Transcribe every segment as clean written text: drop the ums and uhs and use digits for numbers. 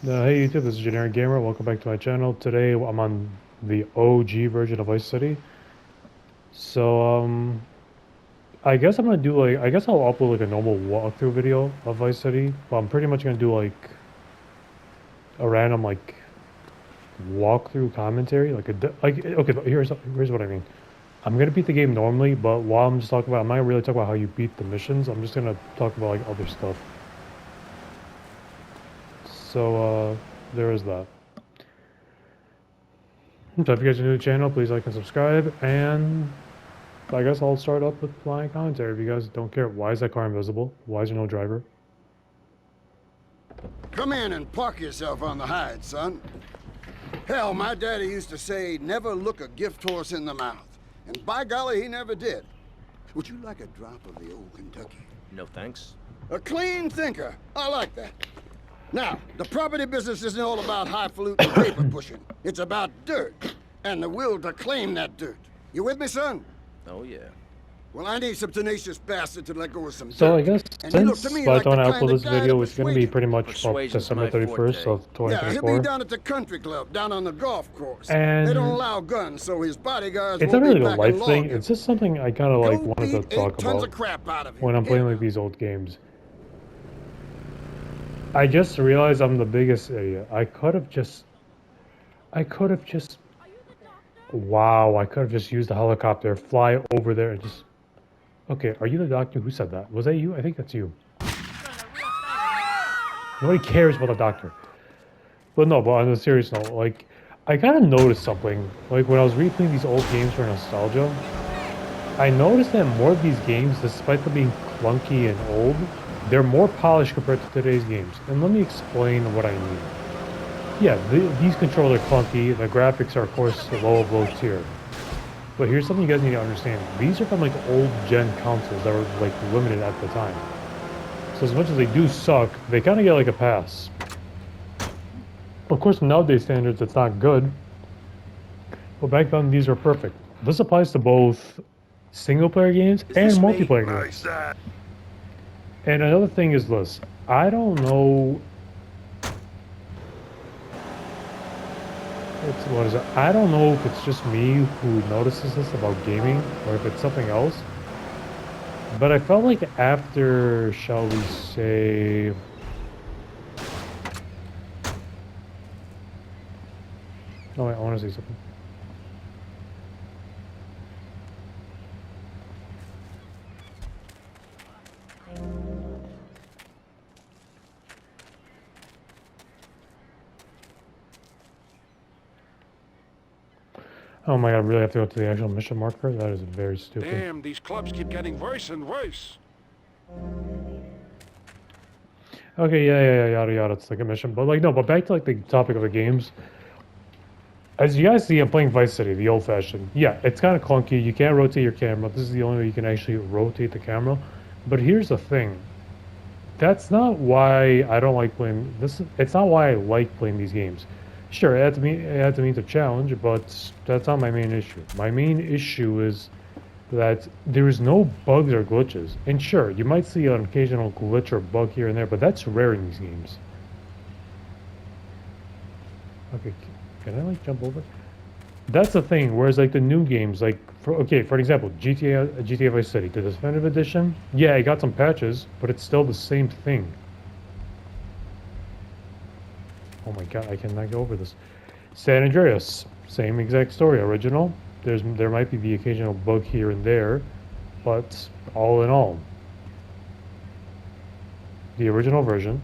Hey YouTube, this is Generic Gamer. Welcome back to my channel. Today I'm on the OG version of Vice City. So I guess I'm gonna do I guess I'll upload like a normal walkthrough video of Vice City, but I'm pretty much gonna do like a random walkthrough commentary, okay. Here's what I mean. I'm gonna beat the game normally, but while I'm just talking about, I'm not really talking about how you beat the missions. I'm just gonna talk about like other stuff. So there is that. So if you guys are new to the channel, please like and subscribe, and I guess I'll start up with my commentary if you guys don't care. Why is that car invisible? Why is there no driver? Come in and park yourself on the hide, son. Hell, my daddy used to say, never look a gift horse in the mouth. And by golly, he never did. Would you like a drop of the old Kentucky? No thanks. A clean thinker. I like that. Now, the property business isn't all about highfalutin paper pushing. It's about dirt, and the will to claim that dirt. You with me, son? Oh, yeah. Well, I need some tenacious bastard to let go of some dirt. So I guess And you look since to me by the like time I the upload kind this of guy video, to it's going to be persuade pretty much Persuasion's December my 31st forte. of Yeah, he'll 2024. be down at the country club, down on the golf course. And they don't allow guns, so his bodyguards it's won't not really be a back life in thing. long. It's just something I kind of like Go wanted to beat talk 8 tons about of crap out of him. when I'm playing like these old games. I just realized I'm the biggest idiot. I could have just wow, I could have just used the helicopter, fly over there and just... Okay, are you the doctor? Who said that? Was that you? I think that's you. Nobody cares about the doctor. But no, but on a serious note, like, I kind of noticed something. Like, when I was replaying these old games for nostalgia, I noticed that more of these games, despite them being clunky and old, they're more polished compared to today's games. And let me explain what I mean. Yeah, these controls are clunky, the graphics are of course low tier. But here's something you guys need to understand. These are from like old gen consoles that were like limited at the time. So as much as they do suck, they kind of get like a pass. Of course, nowadays standards, it's not good. But back then, these were perfect. This applies to both single player games and multiplayer games. And another thing is this. I don't know... What is it? I don't know if it's just me who notices this about gaming, or if it's something else. But I felt like after, shall we say... Oh wait, I want to say something. Oh my god, I really have to go to the actual mission marker? That is very stupid. Damn, these clubs keep getting worse and worse. Okay, yeah, yada yada, it's like a mission. But like, no, but back to like the topic of the games. As you guys see, I'm playing Vice City, the old-fashioned. Yeah, it's kind of clunky, you can't rotate your camera. This is the only way you can actually rotate the camera. But here's the thing. That's not why I don't like playing this. It's not why I like playing these games. Sure, it had to meet the challenge, but that's not my main issue. My main issue is that there is no bugs or glitches. And sure, you might see an occasional glitch or bug here and there, but that's rare in these games. Okay, can I like jump over? That's the thing, whereas like the new games, like, for example, GTA Vice City, the Definitive Edition, yeah, it got some patches, but it's still the same thing. Oh my god, I cannot go over this. San Andreas, same exact story, original. There might be the occasional bug here and there, but all in all, the original version.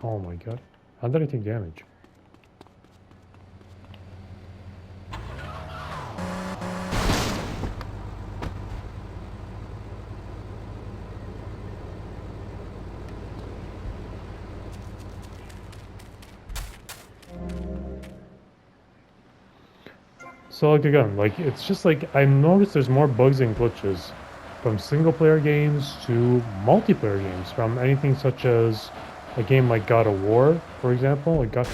Oh my god, how did I take damage? So like again, like it's just like I've noticed there's more bugs and glitches from single player games to multiplayer games, from anything such as a game like God of War, for example. Like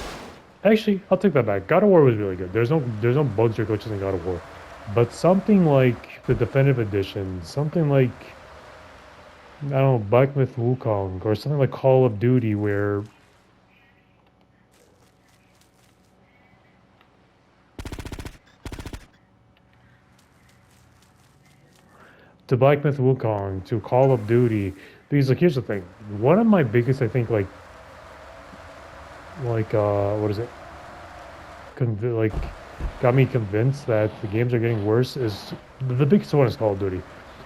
actually, I'll take that back. God of War was really good. There's no bugs or glitches in God of War. But something like the Definitive Edition, something like I don't know, Black Myth Wukong or something like Call of Duty where to Black Myth Wukong to Call of Duty. Because like here's the thing. One of my biggest I think what is it? Like got me convinced that the games are getting worse is the biggest one is Call of Duty.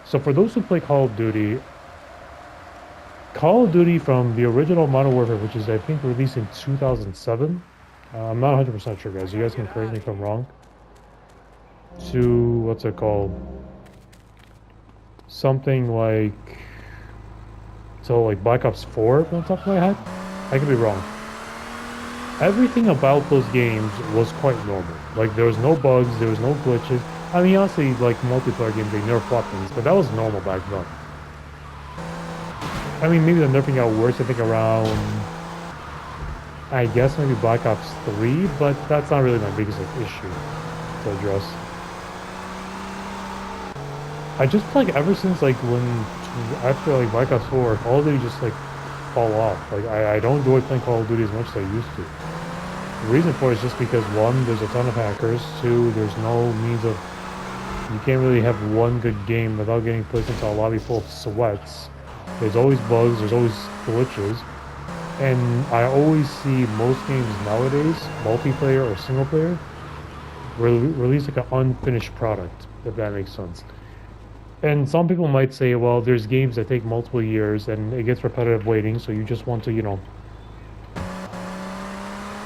So for those who play Call of Duty from the original Modern Warfare, which is I think released in 2007. I'm not 100% sure, guys. You guys can correct me if I'm wrong. To what's it called? Something like like Black Ops 4 on top of my head. I could be wrong. Everything about those games was quite normal. Like there was no bugs, there was no glitches. I mean, honestly, like multiplayer games, they nerf weapons, but that was normal back then. I mean, maybe the nerfing got worse. I think around, I guess maybe Black Ops 3, but that's not really my biggest like, issue to address. I just like ever since like after like Black Ops 4, Call of Duty just like fall off. Like I don't enjoy playing Call of Duty as much as I used to. The reason for it is just because one, there's a ton of hackers. Two, there's no means of you can't really have one good game without getting placed into a lobby full of sweats. There's always bugs, there's always glitches. And I always see most games nowadays, multiplayer or single player, release like an unfinished product, if that makes sense. And some people might say, well, there's games that take multiple years and it gets repetitive waiting, so you just want to,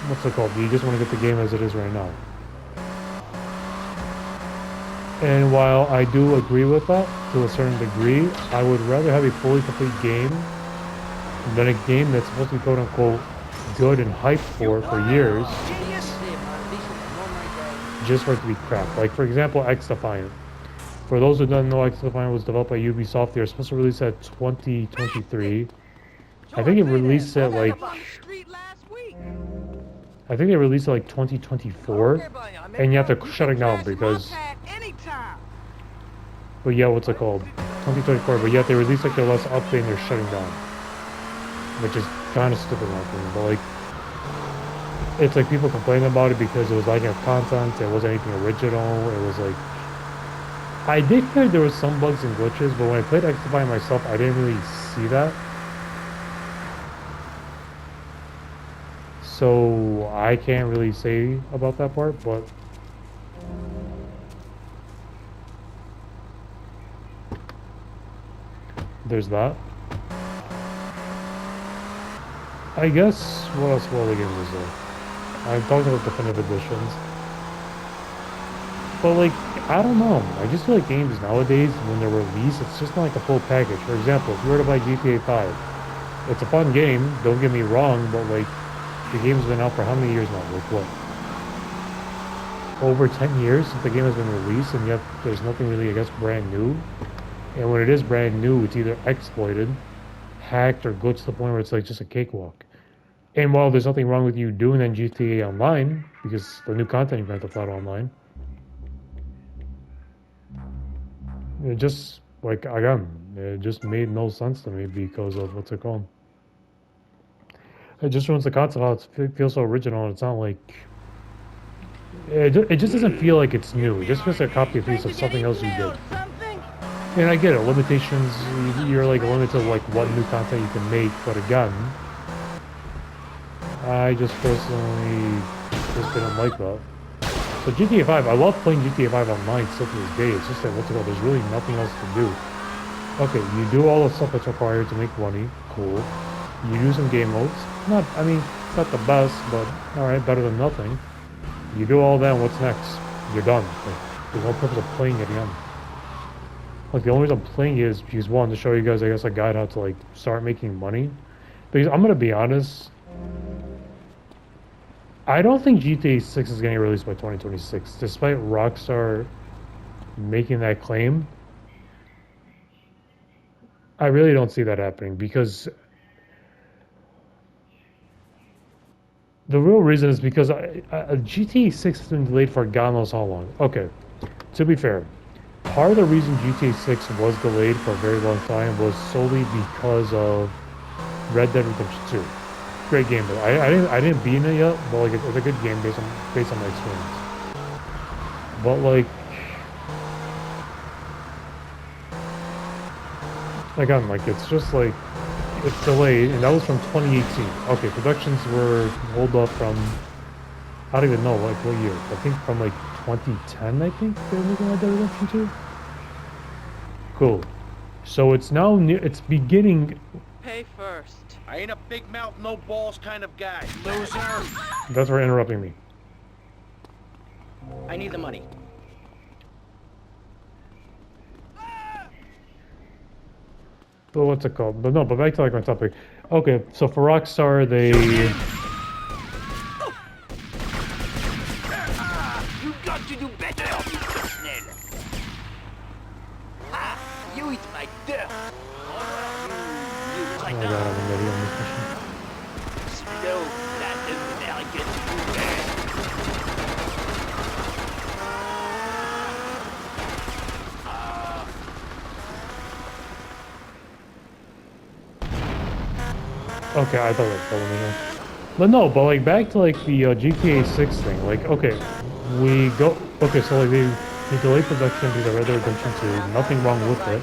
what's it called? You just want to get the game as it is right now. And while I do agree with that to a certain degree, I would rather have a fully complete game than a game that's supposed to be quote unquote good and hyped for years just for it to be crap. Like for example, X Defiant. For those who don't know, X Defiant was developed by Ubisoft. They were supposed to release it 2023. I think it released it like I think they released it like 2024, and you have to shut it down because. But yeah, what's it called? 2024. But yet they released like their last update and they're shutting down, which is kind of stupid in my opinion. But like, it's like people complaining about it because it was lacking of content. It wasn't anything original. It was like. I did hear there was some bugs and glitches, but when I played X Defiant myself, I didn't really see that. So I can't really say about that part, but there's that. I guess what else will the game is there? I'm talking about definitive editions. But like, I don't know. I just feel like games nowadays, when they're released, it's just not like a full package. For example, if you were to buy GTA 5, it's a fun game, don't get me wrong, but like, the game's been out for how many years now? Like what? Over 10 years since the game has been released, and yet there's nothing really, I guess, brand new. And when it is brand new, it's either exploited, hacked, or glitched to the point where it's like just a cakewalk. And while there's nothing wrong with you doing that in GTA Online, because the new content you Grand Theft Auto Online, it just, like, again, it just made no sense to me because of, what's it called? It just ruins the concept how it feels so original, and it's not like... It just doesn't feel like it's new. It just feels like a copy and paste of something else you did. And I get it, limitations, you're like limited to like what new content you can make, but again, I just personally just didn't like that. So GTA 5, I love playing GTA 5 online still to this day. It's just that, what's it called, there's really nothing else to do. Okay, you do all the stuff that's required to make money, cool. You do some game modes, I mean, it's not the best, but alright, better than nothing. You do all that, and what's next? You're done. Like, there's no purpose of playing it again. Like, the only reason I'm playing it is because, one, to show you guys, I guess, a guide how to, like, start making money. Because I'm gonna be honest, I don't think GTA 6 is getting released by 2026, despite Rockstar making that claim. I really don't see that happening because the real reason is because GTA 6 has been delayed for God knows how long. Okay, to be fair, part of the reason GTA 6 was delayed for a very long time was solely because of Red Dead Redemption 2. Great game, but I didn't beat it yet, but like it's a good game based on my experience. But like again, like it's just like it's delayed, and that was from 2018. Okay, productions were hold up from I don't even know like what year. I think from like 2010. I think they were making Red Dead Redemption 2. Cool. So it's now it's beginning. Pay first. I ain't a big mouth, no balls kind of guy. Loser. That's for interrupting me. I need the money. Well, what's it called? But no, but back to like my topic. Okay, so for Rockstar, they You got to do better, Mr. Snell. Ha! You eat my dirt. You oh like my god, I'm ready on this mission. slow, Latin American food. Okay, I thought that was here. But no, but like back to like the GTA 6 thing. Like, okay, we go. Okay, so like they delayed production because of Red Dead Redemption 2. Nothing wrong with it.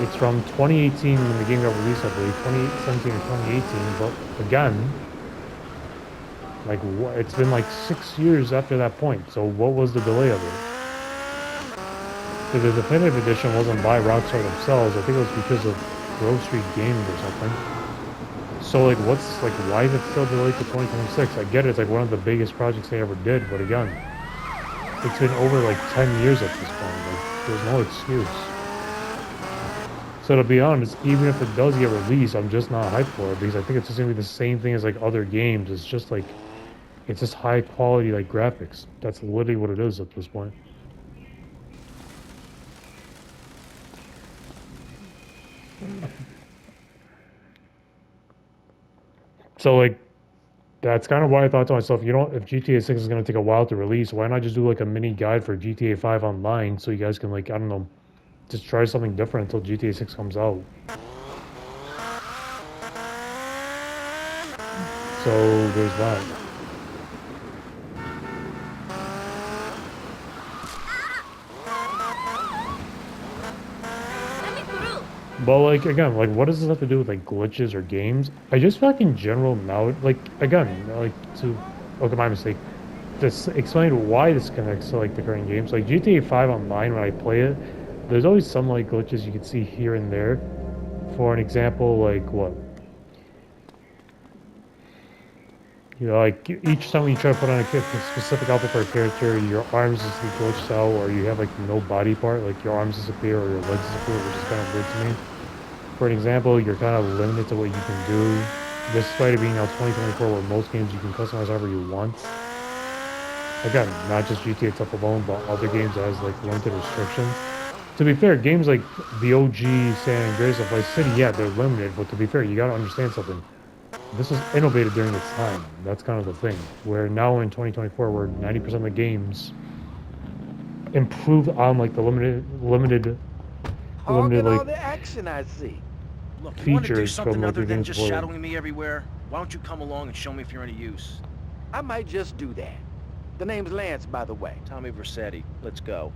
It's from 2018 when the game got released, I believe, 2017 or 2018. But again, like it's been like 6 years after that point. So what was the delay of it? Because the definitive edition wasn't by Rockstar themselves. I think it was because of Grove Street Games or something. So like, what's like, why is it still delayed to 2026? I get it, it's like one of the biggest projects they ever did, but again, it's been over like 10 years at this point. Like, there's no excuse. So to be honest, even if it does get released, I'm just not hyped for it because I think it's just gonna be the same thing as like other games. It's just like, it's just high quality like graphics. That's literally what it is at this point. So like, that's kind of why I thought to myself, you know, if GTA 6 is gonna take a while to release, why not just do like a mini guide for GTA 5 online so you guys can like, I don't know, just try something different until GTA 6 comes out. So there's that. Let me through. But like again, like what does this have to do with like glitches or games? I just feel like in general now, like again, like to okay, my mistake. Just explain why this connects to like the current games. Like GTA 5 online, when I play it, there's always some like glitches you can see here and there. For an example, like what? You know, like each time you try to put on a specific outfit for a character, your arms just get glitched out, or you have like no body part, like your arms disappear or your legs disappear, which is kind of weird to me. For an example, you're kind of limited to what you can do. Despite it being now 2024, where most games you can customize however you want. Again, not just GTA stuff alone, but other games that has like limited restrictions. To be fair, games like the OG San Andreas of Vice City, yeah, they're limited, but to be fair, you gotta understand something. This was innovated during its time. That's kind of the thing. Where now in 2024, where 90% of the games improved on like the limited Hog at all like the action I see. Look, you want to do features something from like other the than games just before. shadowing me everywhere? Why don't you come along and show me if you're any use? I might just do that. The name's Lance, by the way. Tommy Vercetti, let's go.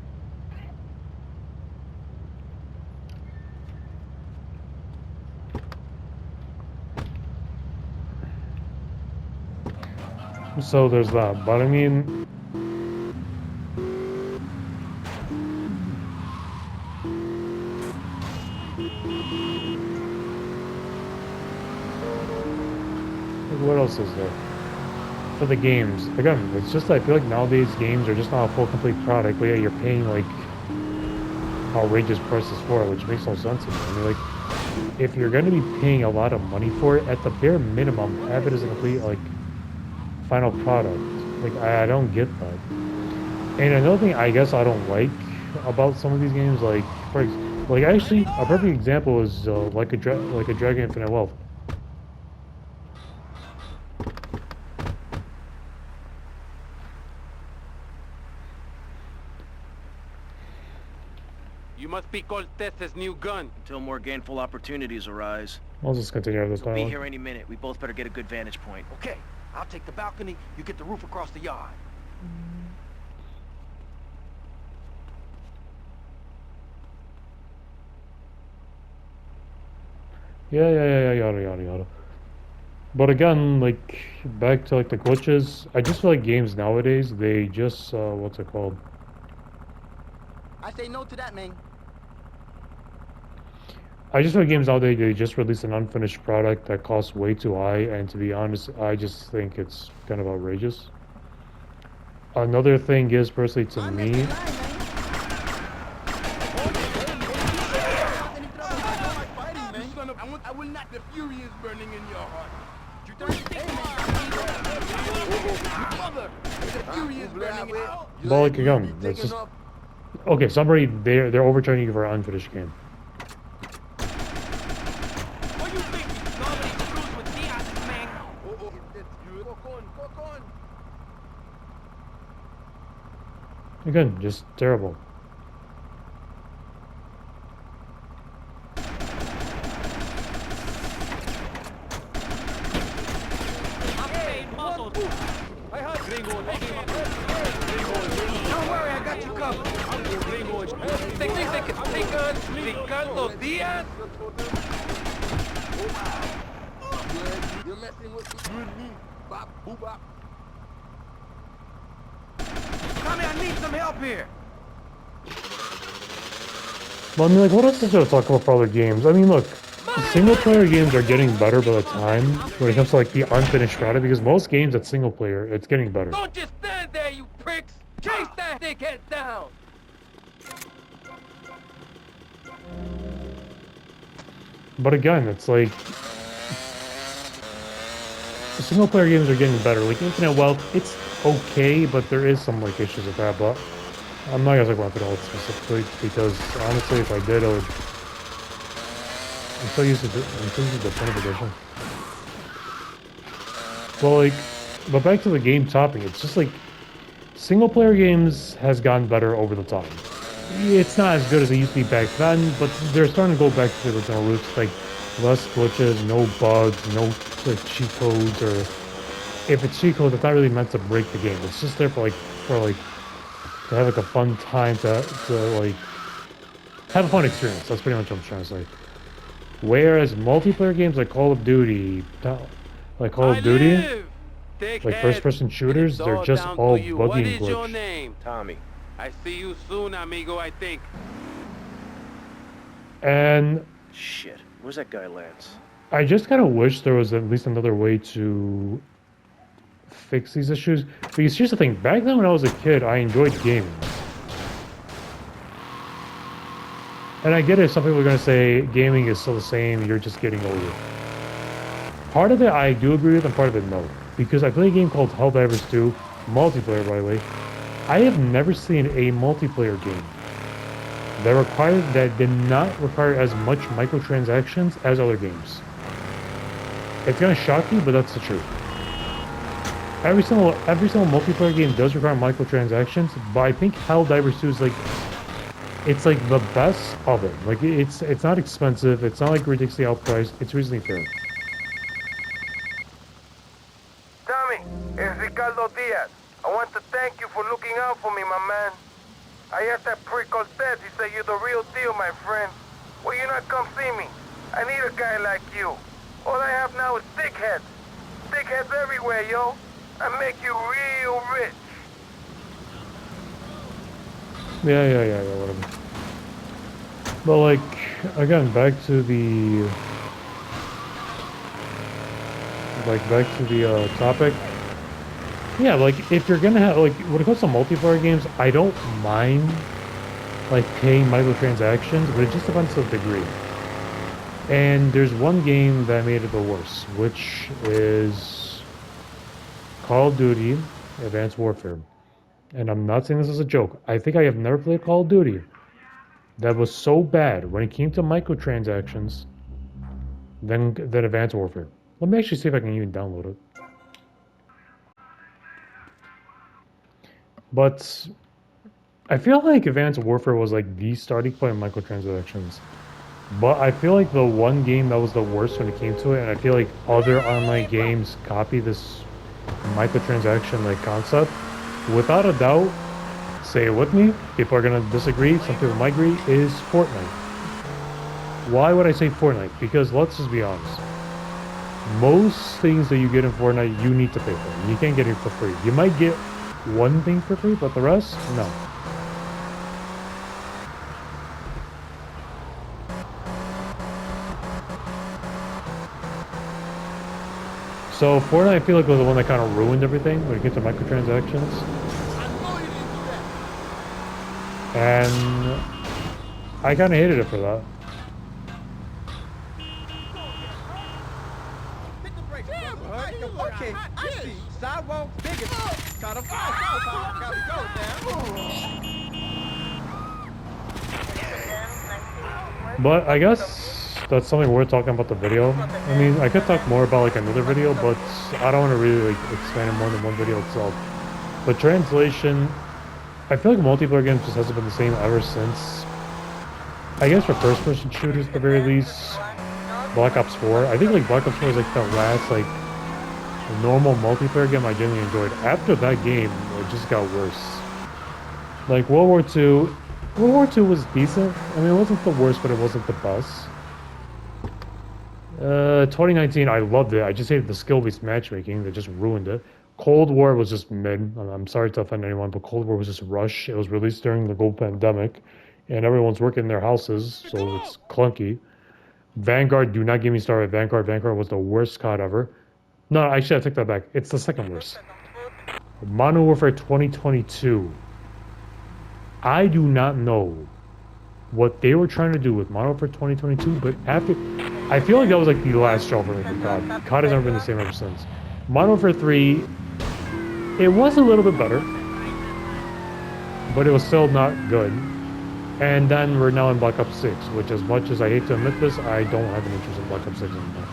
So there's that. But I mean, what else is there? For the games, again, it's just I feel like nowadays games are just not a full complete product, but yeah, you're paying like outrageous prices for it, which makes no sense to me. I mean, like, if you're going to be paying a lot of money for it, at the bare minimum, have it as a complete like final product. Like, I don't get that. And another thing I guess I don't like about some of these games, like like actually a perfect example is like a Dragon Infinite Wealth. You must be Cortez's new gun. Until more gainful opportunities arise. I'll just continue this He'll be dialogue. here any minute. We both better get a good vantage point. Okay, I'll take the balcony, you get the roof across the yard. Yeah, yada, yada. But again, like, back to, like, the glitches, I just feel like games nowadays, they just, what's it called? I say no to that, man. I just feel like games nowadays, they just release an unfinished product that costs way too high, and to be honest, I just think it's kind of outrageous. Another thing is, personally, to me, I will not. The fury is burning in your heart. You don't think mother, the fury is burning in but like, again, it's just, okay, somebody, they're overturning you for an unfinished game. What you think? Nobody screws with Diaz, man. Fuck on. Again, just terrible. Don't worry, I got you covered. Think they can take us, Ricardo Diaz? You're messing with you and me. Bop, boop, bop. Tommy, I need some help here. Well, I mean, like, what else is there to talk about for other games? I mean, look, single-player games are getting better by the time when it comes to, like, the unfinished product, because most games that's single-player, it's getting better. Don't just stand there, you pricks! Chase that dickhead down! But again, it's like, the single-player games are getting better. Like, Infinite Wealth, it's okay, but there is some, like, issues with that, but I'm not gonna talk about Infinite Wealth specifically, because, honestly, if I did, I would... I'm still using the 10th edition. Well, like, but back to the game topic, it's just like, single-player games has gotten better over the time. It's not as good as it used to be back then, but they're starting to go back to the original roots, like, less glitches, no bugs, no, like, cheat codes, or if it's cheat codes, it's not really meant to break the game. It's just there for, to have, like, a fun time to like, have a fun experience. That's pretty much what I'm trying to say. Whereas multiplayer games like Call of Duty, like first-person shooters, they're just all buggy What and is your glitched. name? Tommy. I see you soon, amigo, I think. And Shit. Where's that guy, Lance? I just kind of wish there was at least another way to fix these issues. Because here's the thing, back then when I was a kid, I enjoyed gaming. And I get it, some people are going to say gaming is still the same, you're just getting older. Part of it I do agree with, and part of it no. Because I play a game called Helldivers 2, multiplayer by the way. I have never seen a multiplayer game that did not require as much microtransactions as other games. It's gonna shock you, but that's the truth. Every single multiplayer game does require microtransactions, but I think Helldivers 2 is like, it's like the best of it. Like, it's not expensive, it's not like ridiculously outpriced, it's reasonably fair. Tommy, it's Ricardo Diaz. I want to thank you for looking out for me, my man. I asked that prick Cortez, he said you're the real deal, my friend. Will you not come see me? I need a guy like you. All I have now is dickheads. Dickheads everywhere, yo. I make you real rich. Yeah, whatever. But like, again, back to the topic. Yeah, like, if you're gonna have, like, when it comes to multiplayer games, I don't mind, like, paying microtransactions, but it just depends to the degree. And there's one game that made it the worst, which is Call of Duty Advanced Warfare. And I'm not saying this as a joke. I think I have never played Call of Duty that was so bad when it came to microtransactions than Advanced Warfare. Let me actually see if I can even download it. But I feel like Advanced Warfare was like the starting point of microtransactions. But I feel like the one game that was the worst when it came to it, and I feel like other online games copy this microtransaction like concept. Without a doubt, say it with me, people are gonna disagree, some people might agree, is Fortnite. Why would I say Fortnite? Because let's just be honest. Most things that you get in Fortnite, you need to pay for. You can't get it for free. You might get one thing for free, but the rest, no. So Fortnite, I feel like was the one that kind of ruined everything when it came to microtransactions. And I kind of hated it for that. Okay, I see. Sidewalk biggest. Gotta go now. But I guess that's something worth talking about the video. I mean, I could talk more about like another video, but I don't want to really like expand it more than one video itself. But translation, I feel like multiplayer games just hasn't been the same ever since. I guess for first-person shooters at the very least, Black Ops 4. I think like Black Ops 4 is like the last like normal multiplayer game I genuinely enjoyed. After that game, it just got worse. Like World War II was decent. I mean, it wasn't the worst, but it wasn't the best. 2019, I loved it. I just hated the skill-based matchmaking that just ruined it. Cold War was just mid. I'm sorry to offend anyone, but Cold War was just rush. It was released during the global pandemic, and everyone's working in their houses, so it's clunky. Vanguard, do not get me started. Vanguard was the worst COD ever. No, actually, I take that back. It's the second worst. Modern Warfare 2022. I do not know what they were trying to do with Modern Warfare 2022, but after, I feel like that was like the last straw for me for COD. COD has never been the same ever since. Modern Warfare 3, it was a little bit better, but it was still not good. And then we're now in Black Ops 6, which as much as I hate to admit this, I don't have an interest in Black Ops 6 anymore.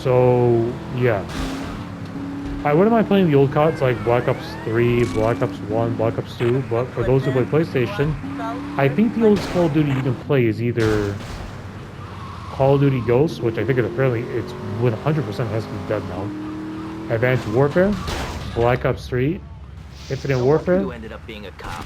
So, yeah. I wouldn't mind playing the old CODs like Black Ops 3, Black Ops 1, Black Ops 2, but for those who play PlayStation, I think the oldest Call of Duty you can play is either Call of Duty Ghosts, which I think is apparently it's 100% has to be dead now. Advanced Warfare, Black Ops 3, Infinite Warfare. You ended up being a cop.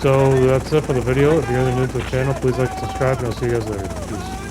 So that's it for the video. If you're new to the channel, please like, subscribe, and I'll see you guys later. Peace.